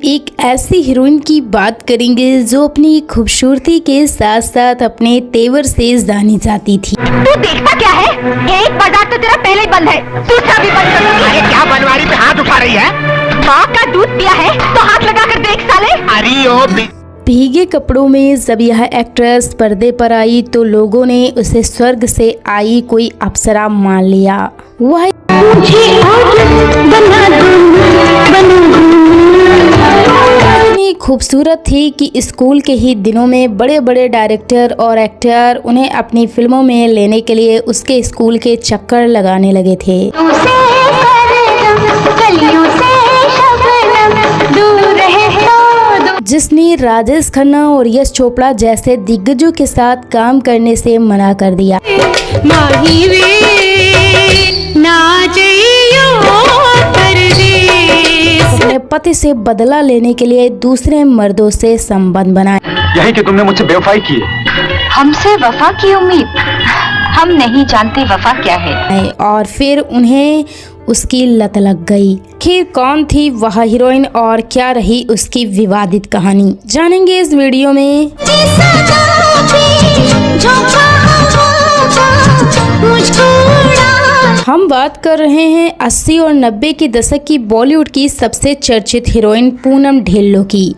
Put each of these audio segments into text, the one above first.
एक ऐसी हीरोइन की बात करेंगे जो अपनी खूबसूरती के साथ साथ अपने तेवर से जानी जाती थी। तू देखता क्या है? एक बाजार तो तेरा पहले ही बंद है, दूसरा भी बंद कर दूंगी। अरे क्या बनवारी पे हाथ उठा रही है? माँ का दूध पिया है तो हाथ लगा कर देख साले। अरे ओ भीगे कपड़ों में जब यह एक्ट्रेस पर्दे पर आई तो लोगों ने उसे स्वर्ग से आई कोई अप्सरा मान लिया। वह इतनी खूबसूरत थी कि स्कूल के ही दिनों में बड़े बड़े डायरेक्टर और एक्टर उन्हें अपनी फिल्मों में लेने के लिए उसके स्कूल के चक्कर लगाने लगे थे। जिसने राजेश खन्ना और यश चोपड़ा जैसे दिग्गजों के साथ काम करने से मना कर दिया। अपने पति से बदला लेने के लिए दूसरे मर्दों से संबंध बनाए। यही कि तुमने मुझसे बेवफाई की है। हमसे वफा की उम्मीद? हम नहीं जानते वफा क्या है। और फिर उन्हें उसकी लत लग गई। आखिर कौन थी वह हीरोइन और क्या रही उसकी विवादित कहानी, जानेंगे इस वीडियो में। हम बात कर रहे हैं 80 और 90 के दशक की बॉलीवुड की सबसे चर्चित हीरोइन पूनम ढिल्लों की।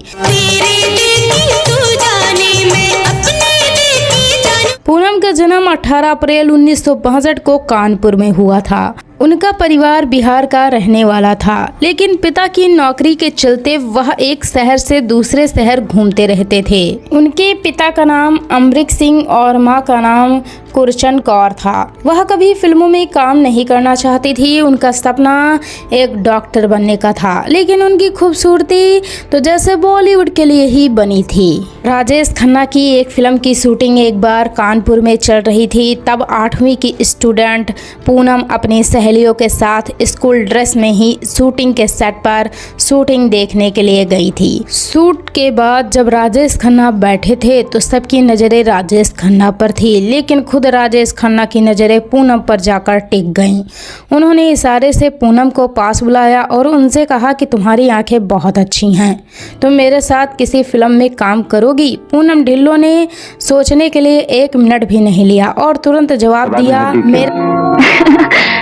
पूनम का जन्म 18 अप्रैल 1962 को कानपुर में हुआ था। उनका परिवार बिहार का रहने वाला था, लेकिन पिता की नौकरी के चलते वह एक शहर से दूसरे शहर घूमते रहते थे। उनके पिता का नाम अमृत सिंह और मां का नाम कुरचन कौर था। वह कभी फिल्मों में काम नहीं करना चाहती थी। उनका सपना एक डॉक्टर बनने का था, लेकिन उनकी खूबसूरती तो जैसे बॉलीवुड के लिए ही बनी थी। राजेश खन्ना की एक फिल्म की शूटिंग एक बार कानपुर में चल रही थी। तब 8वीं की स्टूडेंट पूनम अपनी सहेलियों के साथ स्कूल ड्रेस में ही शूटिंग के सेट पर शूटिंग देखने के लिए गई थी। शूट के बाद जब राजेश खन्ना बैठे थे तो सबकी नजरें राजेश खन्ना पर थी, लेकिन खुद राजेश खन्ना की नजरें पूनम पर जाकर टिक गईं। उन्होंने इशारे से पूनम को पास बुलाया और उनसे कहा कि तुम्हारी आंखें बहुत अच्छी हैं, तुम मेरे साथ किसी फिल्म में काम करोगी? पूनम ढिल्लों ने सोचने के लिए 1 मिनट भी नहीं लिया और तुरंत जवाब दिया,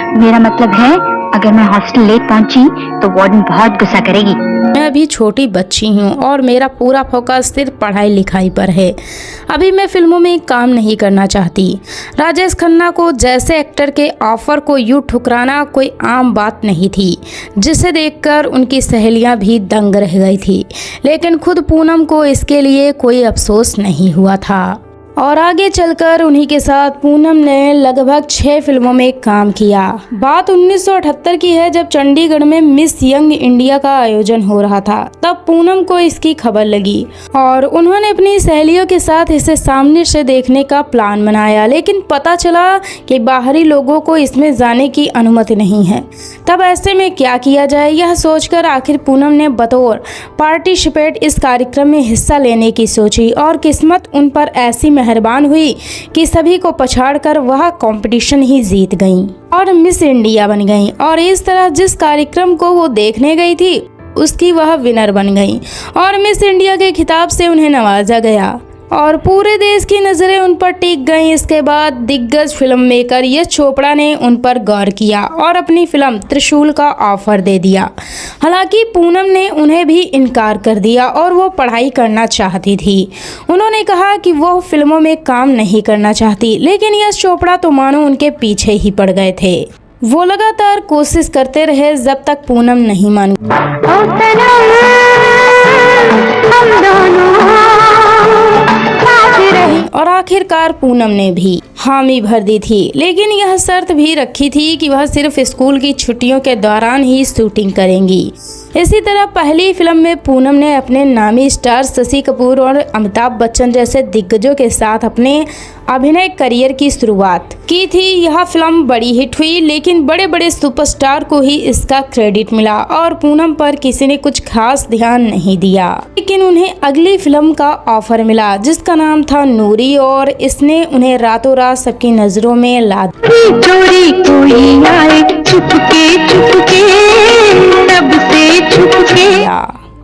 मेरा मतलब है अगर मैं हॉस्टल लेट पहुंची तो वार्डन बहुत गुस्सा करेगी। मैं अभी छोटी बच्ची हूँ और मेरा पूरा फोकस सिर्फ पढ़ाई लिखाई पर है। अभी मैं फिल्मों में काम नहीं करना चाहती। राजेश खन्ना को जैसे एक्टर के ऑफर को यूं ठुकराना कोई आम बात नहीं थी, जिसे देखकर उनकी सहेलियां भी दंग रह गई थी, लेकिन खुद पूनम को इसके लिए कोई अफसोस नहीं हुआ था। और आगे चलकर उन्हीं के साथ पूनम ने लगभग 6 फिल्मों में काम किया। बात 1978 की है, जब चंडीगढ़ में मिस यंग इंडिया का आयोजन हो रहा था। तब पूनम को इसकी खबर लगी और उन्होंने अपनी सहेलियों के साथ इसे सामने से देखने का प्लान बनाया, लेकिन पता चला कि बाहरी लोगों को इसमें जाने की अनुमति नहीं है। तब ऐसे में क्या किया जाए, यह सोचकर आखिर पूनम ने बतौर पार्टिसिपेट इस कार्यक्रम में हिस्सा लेने की सोची और किस्मत उन पर ऐसी मेहरबान हुई कि सभी को पछाड़कर वह कंपटीशन ही जीत गईं और मिस इंडिया बन गईं। और इस तरह जिस कार्यक्रम को वो देखने गई थी उसकी वह विनर बन गईं और मिस इंडिया के खिताब से उन्हें नवाजा गया और पूरे देश की नज़रें उन पर टिक गईं। इसके बाद दिग्गज फिल्म मेकर यश चोपड़ा ने उन पर गौर किया और अपनी फिल्म त्रिशूल का ऑफर दे दिया। हालांकि पूनम ने उन्हें भी इनकार कर दिया और वो पढ़ाई करना चाहती थी। उन्होंने कहा कि वो फिल्मों में काम नहीं करना चाहती, लेकिन यश चोपड़ा तो मानो उनके पीछे ही पड़ गए थे। वो लगातार कोशिश करते रहे जब तक पूनम नहीं मान और आखिरकार पूनम ने भी हामी भर दी थी, लेकिन यह शर्त भी रखी थी कि वह सिर्फ स्कूल की छुट्टियों के दौरान ही शूटिंग करेंगी। इसी तरह पहली फिल्म में पूनम ने अपने नामी स्टार शशि कपूर और अमिताभ बच्चन जैसे दिग्गजों के साथ अपने अभिनय करियर की शुरुआत की थी। यह फिल्म बड़ी हिट हुई, लेकिन बड़े बड़े सुपरस्टार को ही इसका क्रेडिट मिला और पूनम पर किसी ने कुछ खास ध्यान नहीं दिया। लेकिन उन्हें अगली फिल्म का ऑफर मिला जिसका नाम था नूरी और इसने उन्हें रातों रात सबकी नजरों में ला चोरी कोई आए चुपके चुपके तब से छुपके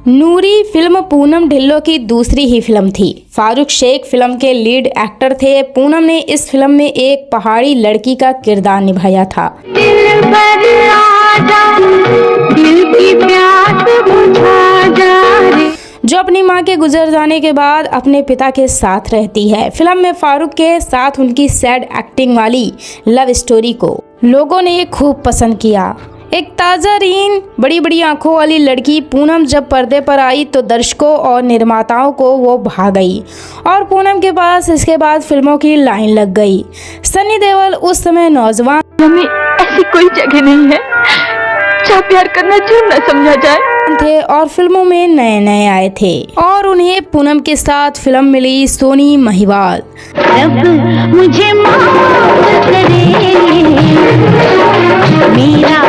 नूरी फिल्म पूनम ढिल्लों की दूसरी ही फिल्म थी। फारूक शेख फिल्म के लीड एक्टर थे। पूनम ने इस फिल्म में एक पहाड़ी लड़की का किरदार निभाया था। दिल पर आजा, दिल की प्यास बुझा जा रे। जो अपनी मां के गुजर जाने के बाद अपने पिता के साथ रहती है। फिल्म में फारूक के साथ उनकी सैड एक्टिंग वाली लव स्टोरी को लोगों ने खूब पसंद किया। एक ताज़ारीन बड़ी बड़ी आंखों वाली लड़की पूनम जब पर्दे पर आई तो दर्शकों और निर्माताओं को वो भा गई और पूनम के पास इसके बाद फिल्मों की लाइन लग गई। सनी देओल उस समय नौजवान हमें ऐसी कोई जगह नहीं है जहाँ प्यार करना जुर्म न समझा जाए थे और फिल्मों में नए नए आए थे और उन्हें पूनम के साथ फिल्म मिली सोनी महिवाल। रब मुझे माफ करे मेरा।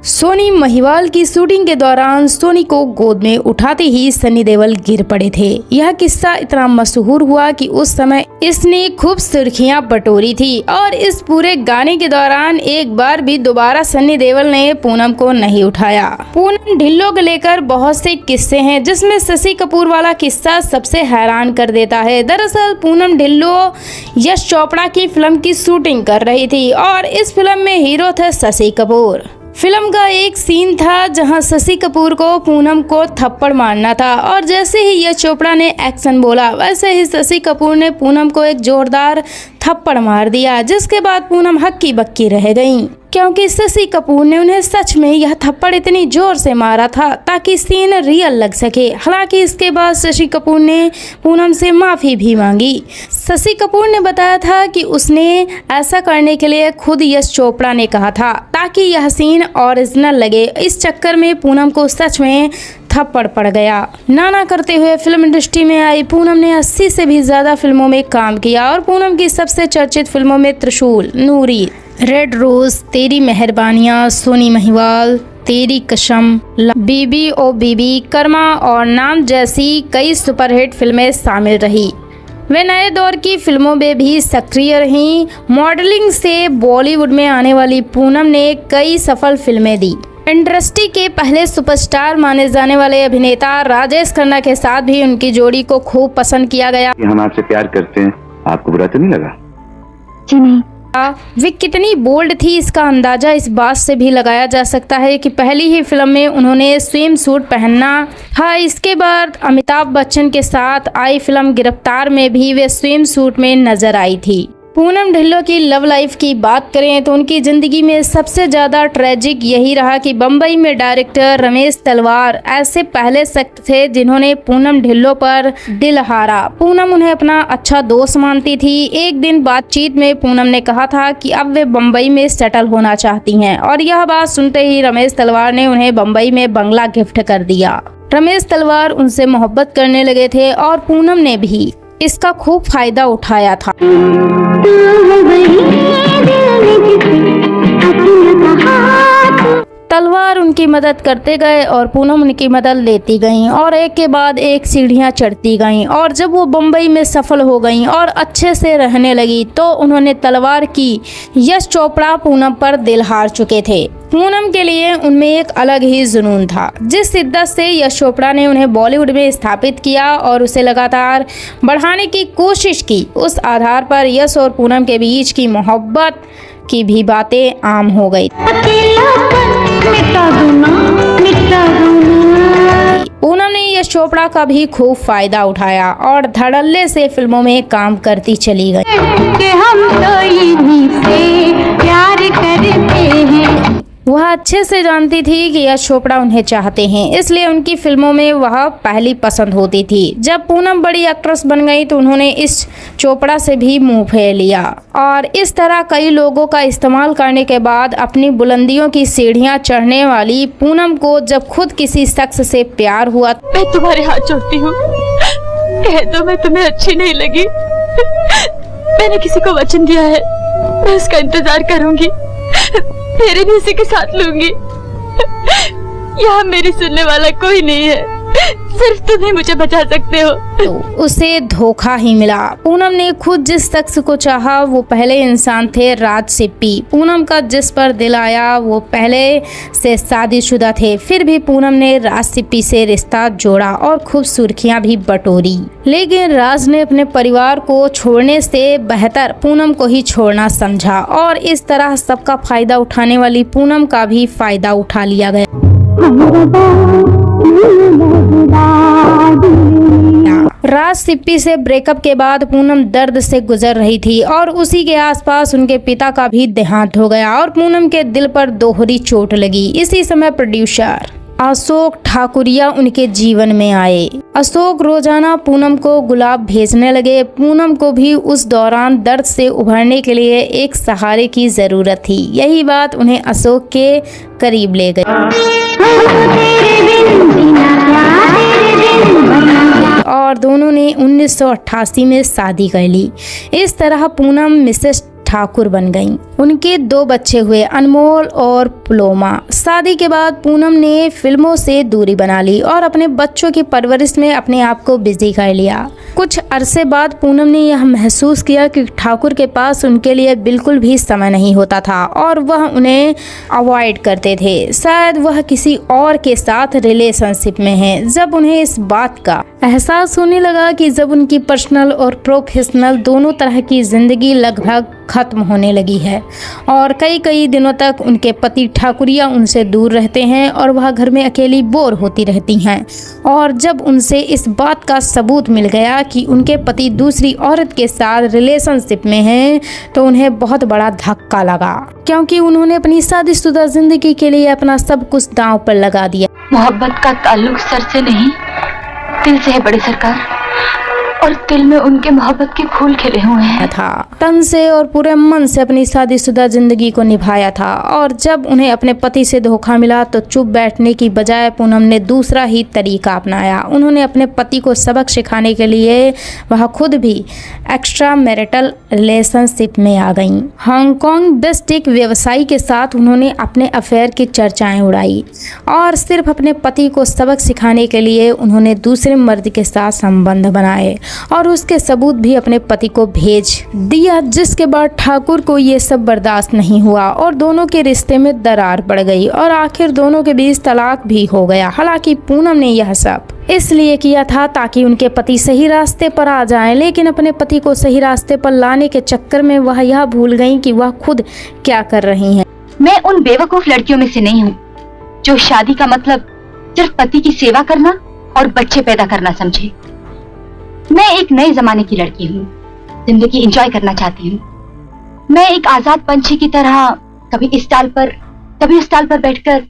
सोनी महिवाल की शूटिंग के दौरान सोनी को गोद में उठाते ही सनी देओल गिर पड़े थे। यह किस्सा इतना मशहूर हुआ कि उस समय इसने खूब सुर्खियां बटोरी थी और इस पूरे गाने के दौरान एक बार भी दोबारा सनी देओल ने पूनम को नहीं उठाया। पूनम ढिल्लों को लेकर बहुत से किस्से हैं जिसमें शशि कपूर वाला किस्सा सबसे हैरान कर देता है। दरअसल पूनम ढिल्लों यश चोपड़ा की फिल्म की शूटिंग कर रही थी और इस फिल्म में हीरो थे शशि कपूर। फिल्म का एक सीन था जहां शशि कपूर को पूनम को थप्पड़ मारना था और जैसे ही यश चोपड़ा ने एक्शन बोला वैसे ही शशि कपूर ने पूनम को एक जोरदार थप्पड़ मार दिया, जिसके बाद पूनम हक्की बक्की रह गईं क्योंकि शशि कपूर ने उन्हें सच में यह थप्पड़ इतनी जोर से मारा था ताकि सीन रियल लग सके। हालांकि इसके बाद शशि कपूर ने पूनम से माफ़ी भी मांगी। शशि कपूर ने बताया था कि उसने ऐसा करने के लिए खुद यश चोपड़ा ने कहा था ताकि यह सीन ओरिजिनल लगे। इस चक्कर में पूनम को सच में थप्पड़ पड़ गया। नाना करते हुए फिल्म इंडस्ट्री में आई पूनम ने 80 से भी ज़्यादा फिल्मों में काम किया और पूनम की सबसे चर्चित फिल्मों में त्रिशूल, नूरी, रेड रोज, तेरी मेहरबानियाँ, सोनी महिवाल, तेरी कसम, बीबी ओ बीबी, कर्मा और नाम जैसी कई सुपरहिट फिल्में शामिल रही। वे नए दौर की फिल्मों में भी सक्रिय रहीं। मॉडलिंग से बॉलीवुड में आने वाली पूनम ने कई सफल फिल्में दी। इंडस्ट्री के पहले सुपरस्टार माने जाने वाले अभिनेता राजेश खन्ना के साथ भी उनकी जोड़ी को खूब पसंद किया गया। हम आपसे प्यार करते हैं, आपको बुरा तो नहीं लगा? जी नहीं। वे कितनी बोल्ड थी इसका अंदाजा इस बात से भी लगाया जा सकता है कि पहली ही फिल्म में उन्होंने स्विम सूट पहनना था। इसके बाद अमिताभ बच्चन के साथ आई फिल्म गिरफ्तार में भी वे स्विम सूट में नजर आई थी। पूनम ढिल्लों की लव लाइफ की बात करें तो उनकी ज़िंदगी में सबसे ज़्यादा ट्रेजिक यही रहा कि बम्बई में डायरेक्टर रमेश तलवार ऐसे पहले शख्स थे जिन्होंने पूनम ढिल्लों पर दिल हारा। पूनम उन्हें अपना अच्छा दोस्त मानती थी। एक दिन बातचीत में पूनम ने कहा था कि अब वे बम्बई में सेटल होना चाहती हैं और यह बात सुनते ही रमेश तलवार ने उन्हें बम्बई में बंगला गिफ्ट कर दिया। रमेश तलवार उनसे मोहब्बत करने लगे थे और पूनम ने भी इसका खूब फायदा उठाया था। तलवार उनकी मदद करते गए और पूनम उनकी मदद लेती गईं और एक के बाद एक सीढ़ियां चढ़ती गईं और जब वो बम्बई में सफल हो गईं और अच्छे से रहने लगी तो उन्होंने तलवार की। यश चोपड़ा पूनम पर दिल हार चुके थे। पूनम के लिए उनमें एक अलग ही जुनून था। जिस शिद्दत से यश चोपड़ा ने उन्हें बॉलीवुड में स्थापित किया और उसे लगातार बढ़ाने की कोशिश की, उस आधार पर यश और पूनम के बीच की मोहब्बत की भी बातें आम हो गई। पूनम ने यश चोपड़ा का भी खूब फायदा उठाया और धड़ल्ले से फिल्मों में काम करती चली गई। कि हम तो इन्हीं से प्यार करते हैं। वह अच्छे से जानती थी कि यश चोपड़ा उन्हें चाहते हैं, इसलिए उनकी फिल्मों में वह पहली पसंद होती थी। जब पूनम बड़ी एक्ट्रेस बन गई तो उन्होंने इस चोपड़ा से भी मुंह फेर लिया और इस तरह कई लोगों का इस्तेमाल करने के बाद अपनी बुलंदियों की सीढ़ियां चढ़ने वाली पूनम को जब खुद किसी शख्स से प्यार हुआ। मैं तुम्हारे हाथ जोड़ती हूँ, कह दो मैं तुम्हें अच्छी नहीं लगी। मैंने किसी को वचन दिया है, मैं उसका इंतजार करूंगी, तेरे भी उसी के साथ लूंगी। यहाँ मेरी सुनने वाला कोई नहीं है। सिर्फ तुम ही मुझे बचा सकते हो। तो उसे धोखा ही मिला। पूनम ने खुद जिस शख्स को चाहा वो पहले इंसान थे राज सिप्पी। पूनम का जिस पर दिल आया वो पहले से शादीशुदा थे, फिर भी पूनम ने राज सिप्पी से रिश्ता जोड़ा और खूब सुर्खियां भी बटोरी। लेकिन राज ने अपने परिवार को छोड़ने से बेहतर पूनम को ही छोड़ना समझा और इस तरह सबका फायदा उठाने वाली पूनम का भी फायदा उठा लिया गया। राज सिप्पी से ब्रेकअप के बाद पूनम दर्द से गुजर रही थी और उसी के आसपास उनके पिता का भी देहांत हो गया और पूनम के दिल पर दोहरी चोट लगी। इसी समय प्रोड्यूसर अशोक ठाकुरिया उनके जीवन में आए। अशोक रोजाना पूनम को गुलाब भेजने लगे। पूनम को भी उस दौरान दर्द से उभरने के लिए एक सहारे की जरूरत थी। यही बात उन्हें अशोक के करीब ले गई और दोनों ने 1988 में शादी कर ली। इस तरह पूनम मिसेस ठाकुर बन गईं। उनके 2 बच्चे हुए, अनमोल और पुलोमा। शादी के बाद पूनम ने फिल्मों से दूरी बना ली और अपने बच्चों की परवरिश में अपने आप को बिजी कर लिया। कुछ अरसे बाद पूनम ने यह महसूस किया कि ठाकुर के पास उनके लिए बिल्कुल भी समय नहीं होता था और वह उन्हें अवॉइड करते थे। शायद वह किसी और के साथ रिलेशनशिप में है। जब उन्हें इस बात का एहसास होने लगा कि जब उनकी पर्सनल और प्रोफेशनल दोनों तरह की जिंदगी लगभग खत्म होने लगी है और कई दिनों तक उनके पति ठाकुरिया उनसे दूर रहते हैं और वह घर में अकेली बोर होती रहती हैं। और जब उनसे इस बात का सबूत मिल गया कि उनके पति दूसरी औरत के साथ रिलेशनशिप में हैं, तो उन्हें बहुत बड़ा धक्का लगा, क्योंकि उन्होंने अपनी शादीशुदा जिंदगी के लिए अपना सब कुछ दांव पर लगा दिया। मोहब्बत का ताल्लुक सर से नहीं दिल से है बड़े सरकार, और दिल में उनके मोहब्बत के फूल खिले हुए हैं। था तन से और पूरे मन से अपनी शादीशुदा जिंदगी को निभाया था और जब उन्हें अपने पति से धोखा मिला तो चुप बैठने की बजाय पूनम ने दूसरा ही तरीका अपनाया। उन्होंने अपने पति को सबक सिखाने के लिए वह खुद भी एक्स्ट्रा मैरिटल रिलेशनशिप में आ गईं। हांगकांग बेस्ड एक व्यवसायी के साथ उन्होंने अपने अफेयर की चर्चाएं उड़ाई और सिर्फ अपने पति को सबक सिखाने के लिए उन्होंने दूसरे मर्द के साथ संबंध बनाए और उसके सबूत भी अपने पति को भेज दिया, जिसके बाद ठाकुर को ये सब बर्दाश्त नहीं हुआ और दोनों के रिश्ते में दरार पड़ गई और आखिर दोनों के बीच तलाक भी हो गया। हालांकि पूनम ने यह सब इसलिए किया था ताकि उनके पति सही रास्ते पर आ जाएं, लेकिन अपने पति को सही रास्ते पर लाने के चक्कर में वह यह भूल गईं कि वह खुद क्या कर रही हैं। मैं उन बेवकूफ लड़कियों में से नहीं हूँ जो शादी का मतलब सिर्फ पति की सेवा करना और बच्चे पैदा करना समझे। मैं एक नए जमाने की लड़की हूँ, जिंदगी एंजॉय करना चाहती हूँ। मैं एक आजाद पंछी की तरह कभी इस डाल पर कभी उस डाल पर बैठकर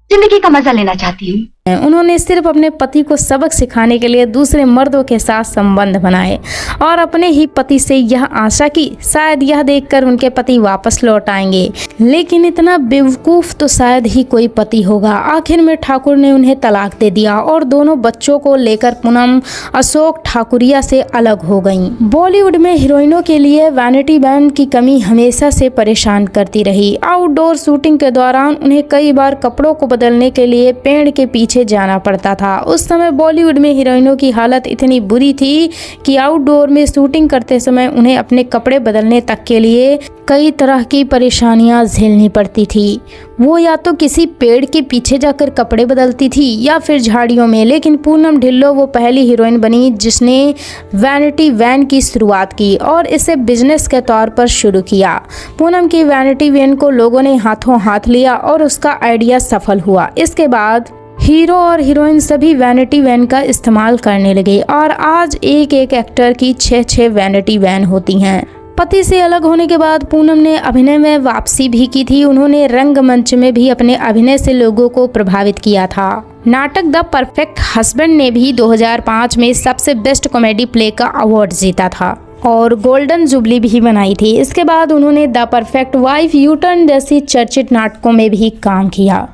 जिंदगी का मजा लेना चाहती हूँ। उन्होंने सिर्फ अपने पति को सबक सिखाने के लिए दूसरे मर्दों के साथ संबंध बनाए और अपने ही पति से यह आशा की शायद यह देखकर उनके पति वापस लौट आएंगे, लेकिन इतना बेवकूफ तो शायद ही कोई पति होगा। आखिर में ठाकुर ने उन्हें तलाक दे दिया और दोनों बच्चों को लेकर पूनम अशोक ठाकुरिया से अलग हो गईं। बॉलीवुड में हीरोइनों के लिए वैनिटी वैन की कमी हमेशा से परेशान करती रही। आउटडोर शूटिंग के दौरान उन्हें कई बार कपड़ों को बदलने के लिए पेड़ के पीछे जाना पड़ता था। उस समय बॉलीवुड में हीरोइनों की हालत इतनी बुरी थी कि आउटडोर में शूटिंग करते समय उन्हें अपने कपड़े बदलने तक के लिए कई तरह की परेशानियां झेलनी पड़ती थी। वो या तो किसी पेड़ के पीछे जाकर कपड़े बदलती थी या फिर झाड़ियों में। लेकिन पूनम ढिल्लो वो पहली हीरोइन बनी जिसने वैनिटी वैन की शुरुआत की और इसे बिजनेस के तौर पर शुरू किया। पूनम की वैनिटी वैन को लोगों ने हाथों हाथ लिया और उसका आइडिया सफल हुआ। इसके बाद हीरो और हीरोइन सभी वैनिटी वैन का इस्तेमाल करने लगे और आज एक एक एक्टर की 6 वैनिटी वैन होती हैं। पति से अलग होने के बाद पूनम ने अभिनय में वापसी भी की थी। उन्होंने रंगमंच में भी अपने अभिनय से लोगों को प्रभावित किया था। नाटक द परफेक्ट हस्बैंड ने भी 2005 में सबसे बेस्ट कॉमेडी प्ले का अवार्ड जीता था और गोल्डन जुबली भी बनाई थी। इसके बाद उन्होंने the perfect wife, U turn जैसी चर्चित नाटकों में भी काम किया।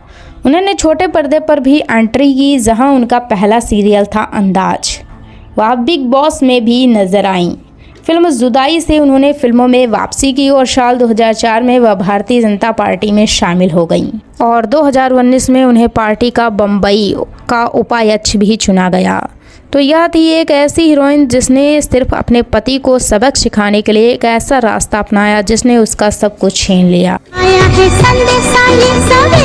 उन्होंने छोटे पर्दे पर भी एंट्री की, जहां उनका पहला सीरियल था अंदाज। वह बिग बॉस में भी नजर आईं। फिल्म जुदाई से उन्होंने फिल्मों में वापसी की और साल 2004 में वह भारतीय जनता पार्टी में शामिल हो गईं और 2019 में उन्हें पार्टी का बम्बई का उपाध्यक्ष भी चुना गया। तो यह थी एक ऐसी हीरोइन जिसने सिर्फ अपने पति को सबक सिखाने के लिए एक ऐसा रास्ता अपनाया जिसने उसका सब कुछ छीन लिया। आया है संदेश